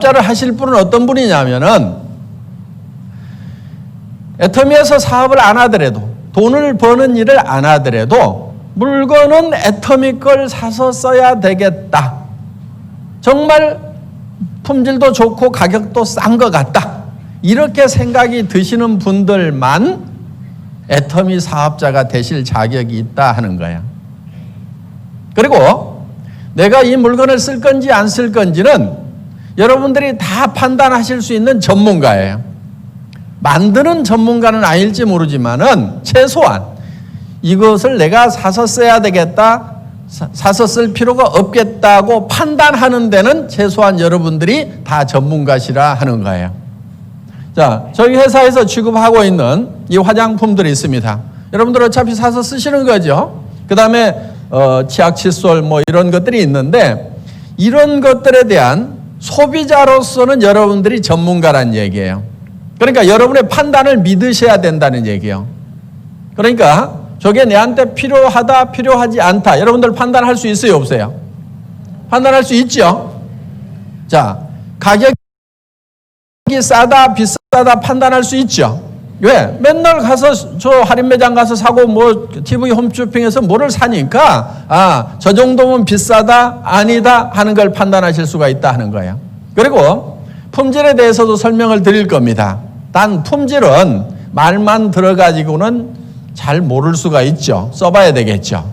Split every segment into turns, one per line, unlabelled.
사업자를 하실 분은 어떤 분이냐면은 애터미에서 사업을 안 하더라도, 돈을 버는 일을 안 하더라도 물건은 애터미 걸 사서 써야 되겠다. 정말 품질도 좋고 가격도 싼 것 같다. 이렇게 생각이 드시는 분들만 애터미 사업자가 되실 자격이 있다 하는 거야. 그리고 내가 이 물건을 쓸 건지 안 쓸 건지는 여러분들이 다 판단하실 수 있는 전문가예요. 만드는 전문가는 아닐지 모르지만은 최소한 이것을 내가 사서 써야 되겠다, 사서 쓸 필요가 없겠다고 판단하는 데는 최소한 여러분들이 다 전문가시라 하는 거예요. 자, 저희 회사에서 취급하고 있는 이 화장품들이 있습니다. 여러분들 어차피 사서 쓰시는 거죠. 그 다음에 치약, 칫솔 뭐 이런 것들이 있는데, 이런 것들에 대한 소비자로서는 여러분들이 전문가란 얘기예요. 그러니까 여러분의 판단을 믿으셔야 된다는 얘기예요. 그러니까 저게 내한테 필요하다, 필요하지 않다, 여러분들 판단할 수 있어요, 없어요? 판단할 수 있죠. 자, 가격이 싸다, 비싸다 판단할 수 있죠. 왜? 맨날 가서 저 할인 매장 가서 사고 뭐 TV 홈쇼핑에서 뭐를 사니까 저 정도면 비싸다, 아니다 하는 걸 판단하실 수가 있다 하는 거예요. 그리고 품질에 대해서도 설명을 드릴 겁니다. 단 품질은 말만 들어가지고는 잘 모를 수가 있죠. 써봐야 되겠죠.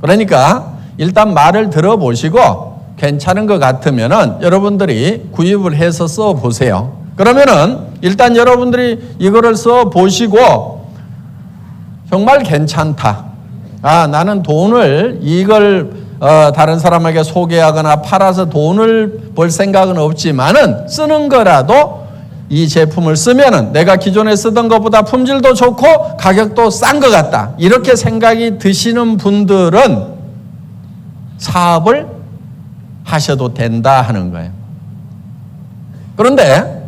그러니까 일단 말을 들어보시고 괜찮은 것 같으면은 여러분들이 구입을 해서 써보세요. 그러면은 일단 여러분들이 이거를 써보시고 정말 괜찮다. 나는 돈을 이걸 다른 사람에게 소개하거나 팔아서 돈을 벌 생각은 없지만은 쓰는 거라도 이 제품을 쓰면은 내가 기존에 쓰던 것보다 품질도 좋고 가격도 싼 것 같다. 이렇게 생각이 드시는 분들은 사업을 하셔도 된다 하는 거예요. 그런데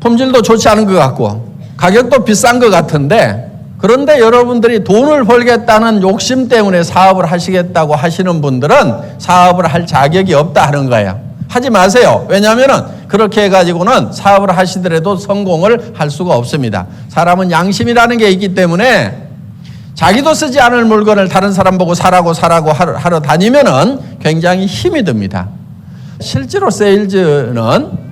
품질도 좋지 않은 것 같고 가격도 비싼 것 같은데, 그런데 여러분들이 돈을 벌겠다는 욕심 때문에 사업을 하시겠다고 하시는 분들은 사업을 할 자격이 없다 하는 거예요. 하지 마세요. 왜냐하면 그렇게 해가지고는 사업을 하시더라도 성공을 할 수가 없습니다. 사람은 양심이라는 게 있기 때문에 자기도 쓰지 않을 물건을 다른 사람 보고 사라고 하러 다니면은 굉장히 힘이 듭니다. 실제로 세일즈는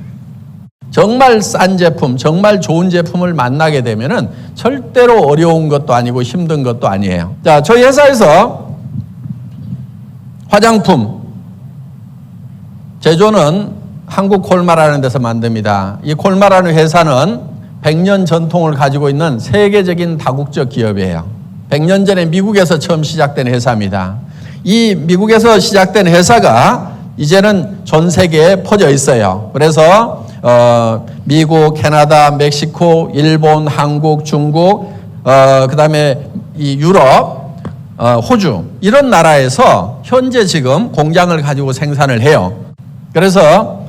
정말 싼 제품, 정말 좋은 제품을 만나게 되면은 절대로 어려운 것도 아니고 힘든 것도 아니에요. 자, 저희 회사에서 화장품 제조는 한국 콜마라는 데서 만듭니다. 이 콜마라는 회사는 100년 전통을 가지고 있는 세계적인 다국적 기업이에요. 100년 전에 미국에서 처음 시작된 회사입니다. 이 미국에서 시작된 회사가 이제는 전 세계에 퍼져 있어요. 그래서 미국, 캐나다, 멕시코, 일본, 한국, 중국, 그 다음에 이 유럽, 호주 이런 나라에서 현재 지금 공장을 가지고 생산을 해요. 그래서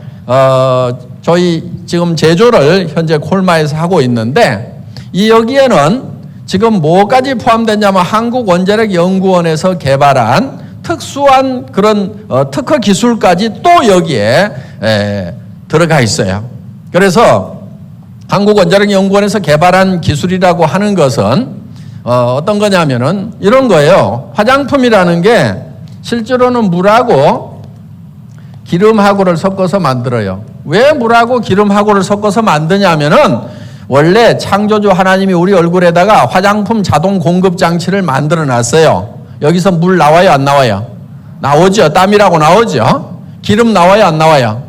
저희 지금 제조를 현재 콜마에서 하고 있는데, 이 여기에는 지금 뭐까지 포함됐냐면 한국원자력연구원에서 개발한 특수한 그런 특허 기술까지 또 여기에 들어가 있어요. 그래서 한국원자력연구원에서 개발한 기술이라고 하는 것은 어떤 거냐면은 이런 거예요. 화장품이라는 게 실제로는 물하고 기름하고를 섞어서 만들어요. 왜 물하고 기름하고를 섞어서 만드냐면은 원래 창조주 하나님이 우리 얼굴에다가 화장품 자동 공급 장치를 만들어 놨어요. 여기서 물 나와요, 안 나와요? 나오죠. 땀이라고 나오죠. 기름 나와요, 안 나와요?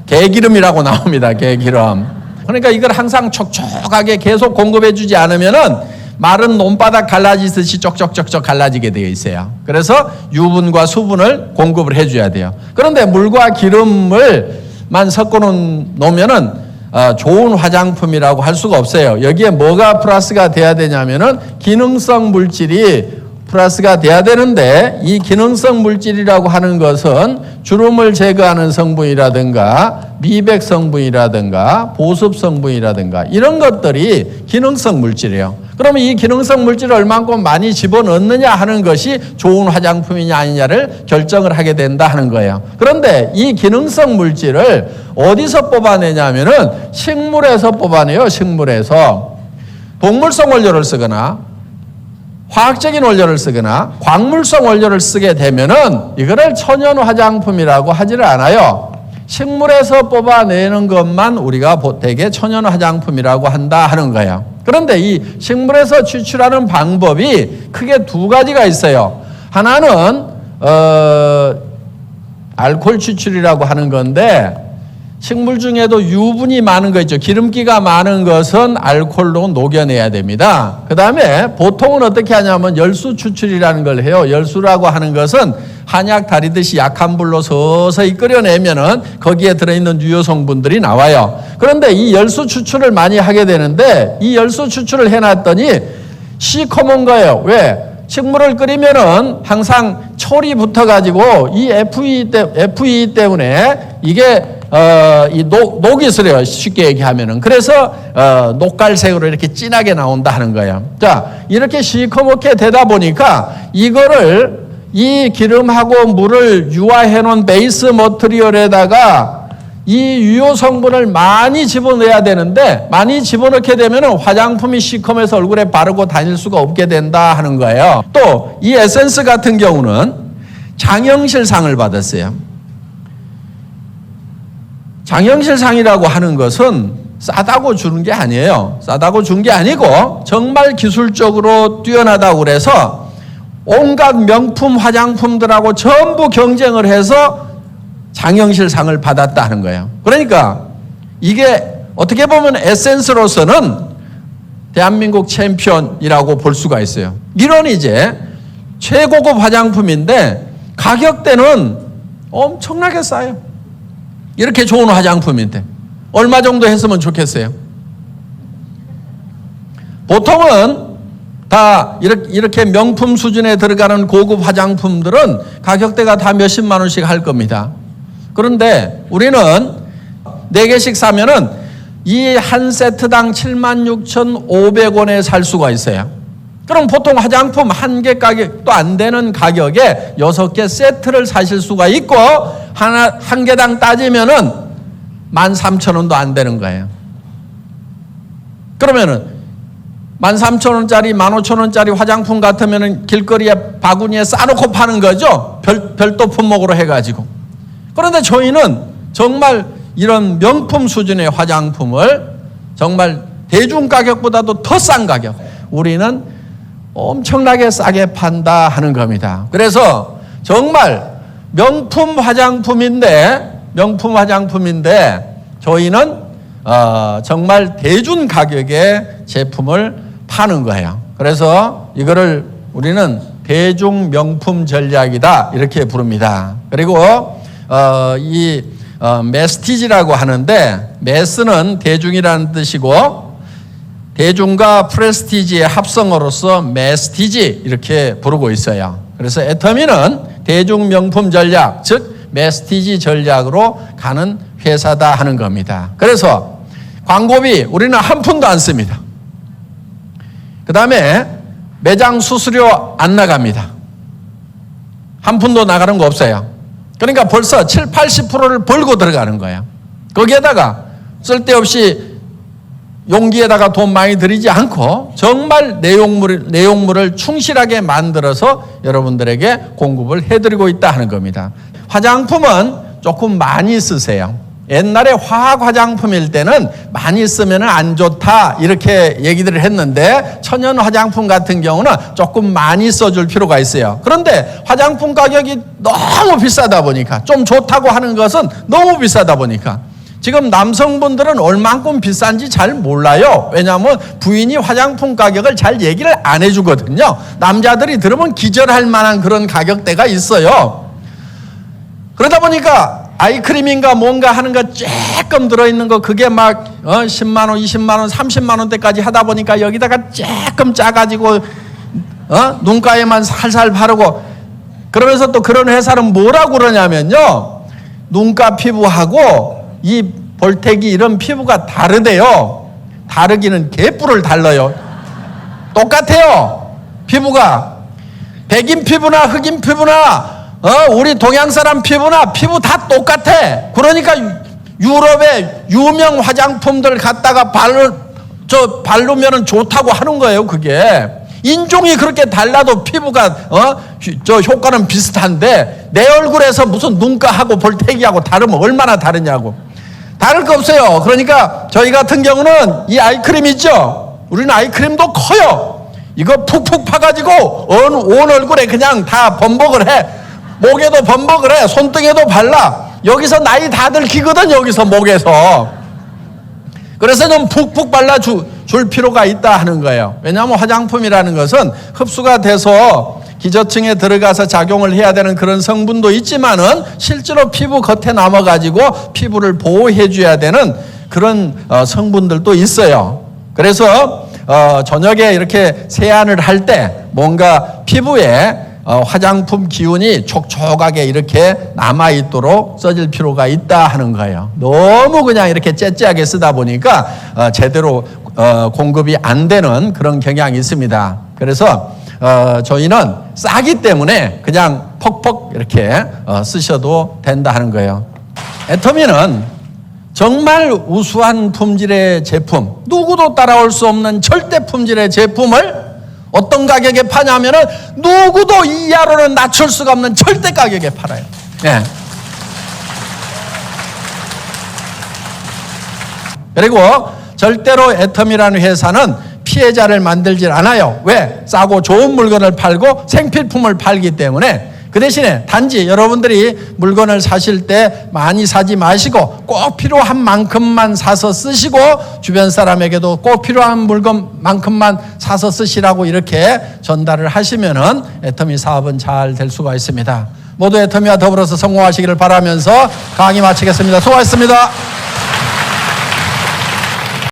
개기름이라고 나옵니다. 개기름. 그러니까 이걸 항상 촉촉하게 계속 공급해 주지 않으면은 마른 논바닥 갈라지듯이 쩍쩍쩍쩍 갈라지게 되어 있어요. 그래서 유분과 수분을 공급을 해줘야 돼요. 그런데 물과 기름을만 섞어 놓으면은 좋은 화장품이라고 할 수가 없어요. 여기에 뭐가 플러스가 돼야 되냐면은 기능성 물질이 플러스가 돼야 되는데, 이 기능성 물질이라고 하는 것은 주름을 제거하는 성분이라든가 미백 성분이라든가 보습 성분이라든가 이런 것들이 기능성 물질이에요. 그러면 이 기능성 물질을 얼만큼 많이 집어넣느냐 하는 것이 좋은 화장품이냐 아니냐를 결정을 하게 된다 하는 거예요. 그런데 이 기능성 물질을 어디서 뽑아내냐면은 식물에서 뽑아내요. 식물에서. 동물성 원료를 쓰거나 화학적인 원료를 쓰거나 광물성 원료를 쓰게 되면은 이거를 천연 화장품이라고 하지를 않아요. 식물에서 뽑아내는 것만 우리가 대개 천연 화장품이라고 한다 하는 거예요. 그런데 이 식물에서 추출하는 방법이 크게 두 가지가 있어요. 하나는 알코올 추출이라고 하는 건데, 식물 중에도 유분이 많은 거 있죠. 기름기가 많은 것은 알코올로 녹여내야 됩니다. 그 다음에 보통은 어떻게 하냐면 열수 추출이라는 걸 해요. 열수라고 하는 것은 한약 다리듯이 약한 불로 서서히 끓여내면은 거기에 들어있는 유효 성분들이 나와요. 그런데 이 열수 추출을 많이 하게 되는데, 이 열수 추출을 해놨더니 시커먼 거예요. 왜? 식물을 끓이면은 항상 철이 붙어가지고 이 FE 때문에 이게 이 녹이 슬어요. 쉽게 얘기하면은. 그래서 녹갈색으로 이렇게 진하게 나온다 하는 거예요. 자, 이렇게 시커멓게 되다 보니까 이거를 이 기름하고 물을 유화해 놓은 베이스 머티리얼에다가 이 유효 성분을 많이 집어넣어야 되는데, 많이 집어넣게 되면 화장품이 시커매서 얼굴에 바르고 다닐 수가 없게 된다 하는 거예요. 또 이 에센스 같은 경우는 장영실상을 받았어요. 장영실상이라고 하는 것은 싸다고 주는 게 아니에요. 싸다고 준 게 아니고 정말 기술적으로 뛰어나다고 그래서 온갖 명품 화장품들하고 전부 경쟁을 해서 장영실상을 받았다 하는 거예요. 그러니까 이게 어떻게 보면 에센스로서는 대한민국 챔피언이라고 볼 수가 있어요. 이런 이제 최고급 화장품인데 가격대는 엄청나게 싸요. 이렇게 좋은 화장품인데 얼마 정도 했으면 좋겠어요? 보통은 다 이렇게 명품 수준에 들어가는 고급 화장품들은 가격대가 다 몇십만 원씩 할 겁니다. 그런데 우리는 4개씩 사면은 이 한 세트당 76,500원에 살 수가 있어요. 그럼 보통 화장품 한 개 가격도 안 되는 가격에 6개 세트를 사실 수가 있고, 한 개당 따지면은 13,000원도 안 되는 거예요. 그러면은 13,000원짜리, 15,000원짜리 화장품 같으면은 길거리에 바구니에 싸놓고 파는 거죠. 별도 품목으로 해가지고. 그런데 저희는 정말 이런 명품 수준의 화장품을 정말 대중 가격보다도 더 싼 가격, 우리는 엄청나게 싸게 판다 하는 겁니다. 그래서 정말 명품 화장품인데 저희는 정말 대중 가격의 제품을 파는 거예요. 그래서 이거를 우리는 대중 명품 전략이다 이렇게 부릅니다. 그리고 이 메스티지라고 하는데, 메스는 대중이라는 뜻이고 대중과 프레스티지의 합성어로서 메스티지 이렇게 부르고 있어요. 그래서 애터미는 대중 명품 전략, 즉 메스티지 전략으로 가는 회사다 하는 겁니다. 그래서 광고비 우리는 한 푼도 안 씁니다. 그 다음에 매장 수수료 안 나갑니다. 한 푼도 나가는 거 없어요. 그러니까 벌써 70-80%를 벌고 들어가는 거예요. 거기에다가 쓸데없이 용기에다가 돈 많이 들이지 않고 정말 내용물을 충실하게 만들어서 여러분들에게 공급을 해드리고 있다 하는 겁니다. 화장품은 조금 많이 쓰세요. 옛날에 화학 화장품일 때는 많이 쓰면 안 좋다 이렇게 얘기들을 했는데, 천연 화장품 같은 경우는 조금 많이 써줄 필요가 있어요. 그런데 화장품 가격이 너무 비싸다 보니까, 좀 좋다고 하는 것은 너무 비싸다 보니까 지금 남성분들은 얼만큼 비싼지 잘 몰라요. 왜냐하면 부인이 화장품 가격을 잘 얘기를 안 해주거든요. 남자들이 들으면 기절할 만한 그런 가격대가 있어요. 그러다 보니까 아이크림인가 뭔가 하는 거 조금 들어있는 거, 그게 막 10만 원, 20만 원, 30만 원대까지 하다 보니까 여기다가 조금 짜가지고 눈가에만 살살 바르고, 그러면서 또 그런 회사는 뭐라고 그러냐면요, 눈가 피부하고 이 볼태기 이런 피부가 다르대요. 다르기는 개뿔을 달라요. 똑같아요. 피부가 백인 피부나 흑인 피부나 우리 동양 사람 피부나 피부 다 똑같아. 그러니까 유럽의 유명 화장품들 갖다가 바르면 좋다고 하는 거예요. 그게 인종이 그렇게 달라도 피부가 저 효과는 비슷한데 내 얼굴에서 무슨 눈가하고 볼태기하고 다르면 얼마나 다르냐고. 다를 거 없어요. 그러니까 저희 같은 경우는 이 아이크림 있죠. 우리는 아이크림도 커요. 이거 푹푹 파가지고 온 얼굴에 그냥 다 범벅을 해. 목에도 범벅을 해. 손등에도 발라. 여기서 나이 다들 기거든. 여기서 목에서. 그래서 좀 푹푹 발라줄 필요가 있다 하는 거예요. 왜냐하면 화장품이라는 것은 흡수가 돼서 기저층에 들어가서 작용을 해야 되는 그런 성분도 있지만은 실제로 피부 겉에 남아가지고 피부를 보호해 줘야 되는 그런 성분들도 있어요. 그래서 저녁에 이렇게 세안을 할 때 뭔가 피부에 화장품 기운이 촉촉하게 이렇게 남아있도록 써질 필요가 있다 하는 거예요. 너무 그냥 이렇게 째째하게 쓰다 보니까 제대로 공급이 안 되는 그런 경향이 있습니다. 그래서 저희는 싸기 때문에 그냥 퍽퍽 이렇게 쓰셔도 된다 하는 거예요. 애터미는 정말 우수한 품질의 제품, 누구도 따라올 수 없는 절대 품질의 제품을 어떤 가격에 파냐면은 누구도 이하로는 낮출 수가 없는 절대 가격에 팔아요. 예. 그리고 절대로 애터미라는 회사는 피해자를 만들질 않아요. 왜? 싸고 좋은 물건을 팔고 생필품을 팔기 때문에. 그 대신에 단지 여러분들이 물건을 사실 때 많이 사지 마시고 꼭 필요한 만큼만 사서 쓰시고 주변 사람에게도 꼭 필요한 물건만큼만 사서 쓰시라고 이렇게 전달을 하시면은 애터미 사업은 잘 될 수가 있습니다. 모두 애터미와 더불어서 성공하시기를 바라면서 강의 마치겠습니다. 수고하셨습니다.